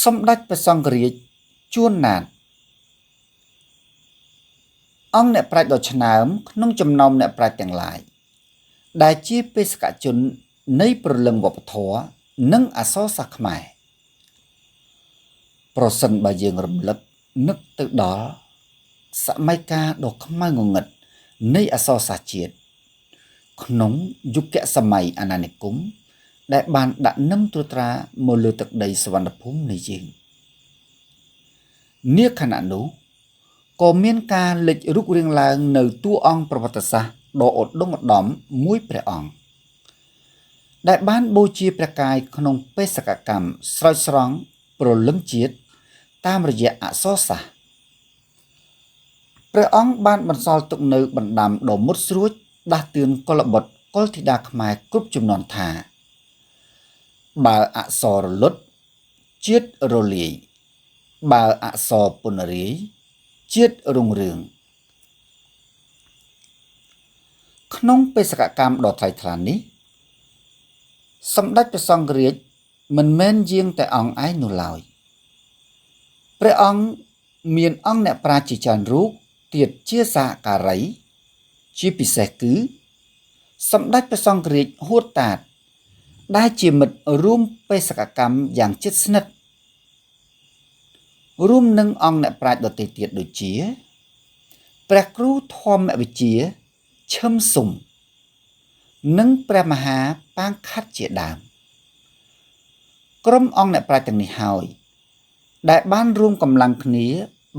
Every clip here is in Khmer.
សម្ដេចព្រះសង្ឃរាជជួនណាតអង្គអ្នកប្រាជ្ញដ៏ឆ្នើមក្នុងចំណោមអ្នកប្រាជ្ញទាំងឡាយដែលជាបេសកជននៃព្រលឹងវប្បធម៌និងអក្សរសាស្ត្រខ្មែរប្រសិនបើយើងរំលឹកនឹកទៅដល់សម័យកាលដ៏ខ្មៅងងឹតនៃអក្សរសាស្ត្រជាតិក្នុងយុគសម័យអាណានិគមដែលបានដាក់នឹមត្រួតត្រាមកលើទឹកដីសុវណ្ណភូមិនៃយើងនាខណៈនោះក៏មានការលេចរូបរាងឡើងនៅតួអង្គប្រវត្តិសាស្ត្រដ៏ឧត្តមឧត្តមមួយព្រះអង្គដែលបានបូជាព្រះកាយក្នុងបេសកកម្មស្រោចស្រង់ព្រលឹងជាតិតាមរយៈអក្សរសាស្ត្រព្រះអង្គបានបន្សល់ទុកនៅបណ្ដាំដ៏មុតស្រួចដាស់តឿនកុលបុត្រកុលធីតាខ្មែរគ្រប់ជំនាន់ថាបើអក្សររលត់ជាតិរលាយបើអក្សរពនរាយជាតិរុងរឿងក្នុងបេសកកម្មដ៏ថ្លៃថ្លានេះសម្ដេចព្រះសង្ឃរាជមិនមែនយាងតែអង្គឯងនោះឡើយព្រះអង្គមានអង្គអ្នកប្រាជ្ញជាច្រើនរូបទៀតជាសហការីជាពិសេសគឺសម្ដេចព្រះសង្ឃរាជហួតតាតដែលជាមិត្តរួមបេសកកម្មយ៉ាងជិតស្និទ្ធរួមនឹងអង្គអ្នកប្រាជ្ញដទៃទៀតដូចជាព្រះគ្រូធម្មវិជ្ជាឈឹមស៊ុំនិងព្រះមហាប៉ាងខាត់ជាដើមក្រុមអង្គអ្នកប្រាជ្ញទាំងនេះហើយដែលបានរួមកម្លាំងគ្នា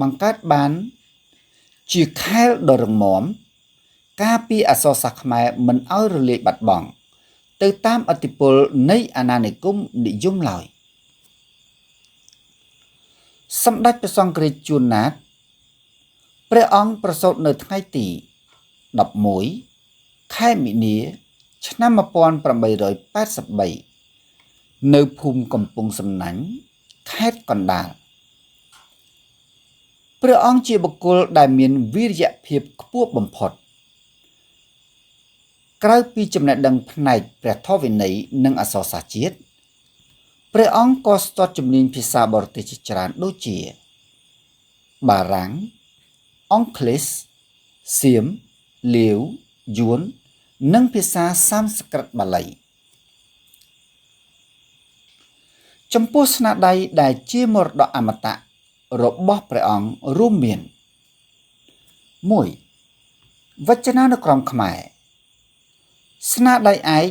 បង្កើតបានជាខែលដ៏រឹងមាំការពារអក្សរសាស្ត្រខ្មែរមិនឲ្យរលាយបាត់បង់ទៅតាមឥទ្ធិពលនៃអាណានិគមនិយមឡើយសម្ដេចព្រះសង្ឃរាជជួនណាតព្រះអង្គប្រសូតនៅថ្ងៃទី11ខែមីនាឆ្នាំ1883នៅភូមិកំពង់សំណាញ់ខេត្តកណ្ដាលព្រះអង្គជាបុគ្គលដែលមានវីរយភាពខ្ពស់បំផុតក្រៅពីចំណេះដឹងផ្នែកព្រះធម៌វិន័យនិងអក្សរសាស្ត្រជាតិព្រះអង្គក៏ស្ទាត់ជំនាញភាសាបរទេសជាច្រើនដូចជាបារាំងអង់គ្លេសសៀមលាវយួននិងភាសាសំស្ក្រឹតបាលីចំពោះស្នាដៃដែលជាមរតកអមតៈរបស់ព្រះអង្គរួមមាន 1. វចនានុក្រមខ្មែរស្នាដៃឯក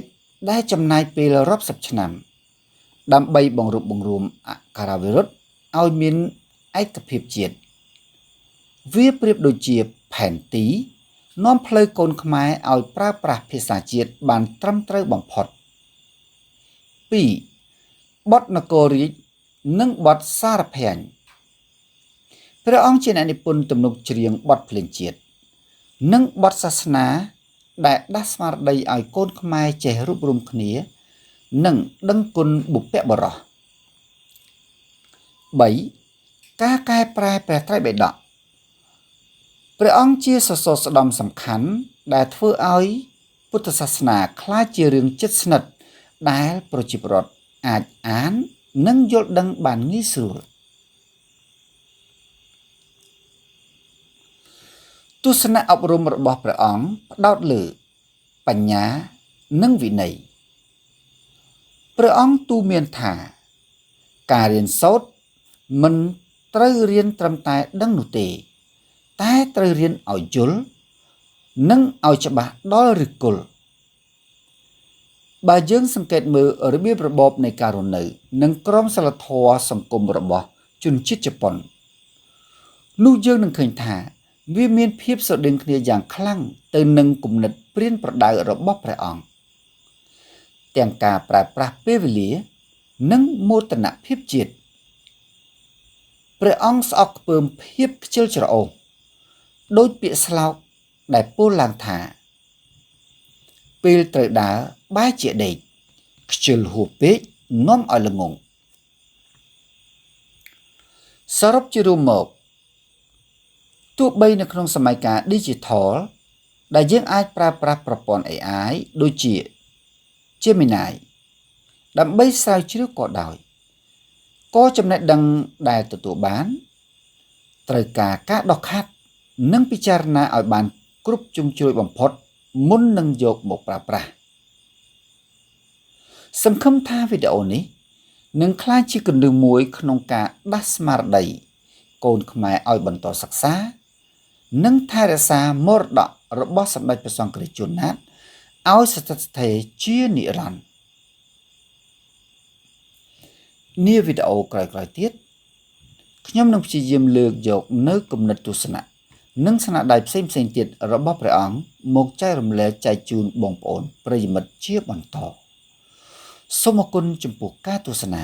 ដែលចំណាយពេលរាប់សិបឆ្នាំដើម្បីបង្រួបបង្រួមអក្ខរាវិរុទ្ធឲ្យមានឯកភាពជាតិវាប្រៀបដូចជាផែនទីនាំផ្លូវកូនខ្មែរឲ្យប្រើប្រាស់ភាសាជាតិបានត្រឹមត្រូវបំផុត 2. បទនគររាជនិងបទសារភញ្ញព្រះអង្គជាអ្នកនិពន្ធទំនុកច្រៀងបទភ្លេងជាតិនិងបទសាសនាដែលដាស់ស្មារតីឲ្យកូនខ្មែរចេះរួបរមគ្នានិងដឹងគុណបុព្វបុរស 3. ការកែប្រែព្រះត្រៃបិដកព្រះអង្គជាសសរស្តម្ភសំខាន់ដែលធ្វើឲ្យពុទ្ធសាសនាក្លាយជារឿងជិតស្និទ្ធដែលប្រជាពលរដ្ឋអាចអាននិងយល់ដឹងបានងាយស្រួលទស្សនៈអប់រំរបស់ព្រះអង្គផ្ដោតលើបញ្ញានិងវិន័យព្រះអង្គទូន្មានថាការរៀនសូត្រមិនត្រូវរៀនត្រឹមតែដឹងនោះទេតែត្រូវរៀនឲ្យយល់និងឲ្យច្បាស់ដល់ឫសគល់បើយើងសង្កេតមើលរបៀបរបបនៃការរស់នៅនិងក្រមសីលធម៌សង្គមរបស់ជនជាតិជប៉ុននោះយើងនឹងឃើញថាវាមានភាពស្រដៀងគ្នាយ៉ាងខ្លាំងទៅនឹងគំនិតព្រានប្រដៅរបស់ព្រះអង្គទាំងការប្រើប្រាស់ពេលវេលានិងមោទនភាពជាតិព្រះអង្គស្អប់ខ្ពើមភាពខ្ជិលច្រអូសដោយពាក្យស្លោកដែលពោលឡើងថាពេលត្រូវដើរបែរជាដេកខ្ជិលហួសពេកនាំឲ្យល្ងងសរុបជារួមមកទោះបីនៅក្នុងសម័យកាល Digital ដែលយើងអាចប្រើប្រាស់ប្រព័ន្ធ AI ដូចជា Gemini ដើម្បីស្រាវជ្រាវក៏ដោយ ក៏ចំណេះដឹងដែលទទួលបានត្រូវការដកខាត់និងពិចារណាឲ្យបានគ្រប់ជ្រុងជ្រោយបំផុតមុននឹងយកមកប្រើប្រាស់សង្ឃឹមថាវីដេអូនេះនឹងក្លាយជាគន្លឹះមួយក្នុងការដាស់ស្មារតីកូនខ្មែរឲ្យបន្តសិក្សានិងថែរក្សាមរតករបស់សម្ដេចព្រះសង្ឃរាជជួនណាតឲ្យស្ថិតស្ថេរជានិរន្តរ៍នាវីដេអូក្រោយៗទៀតខ្ញុំនឹងព្យាយាមលើកយកនៅគំនិតទស្សនៈនិងស្នាដៃផ្សេងៗទៀតរបស់ព្រះអង្គមកចែករំលែកចែកជូនបងប្អូនប្រិយមិត្តជាបន្តសូមអរគុណចំពោះការទស្សនា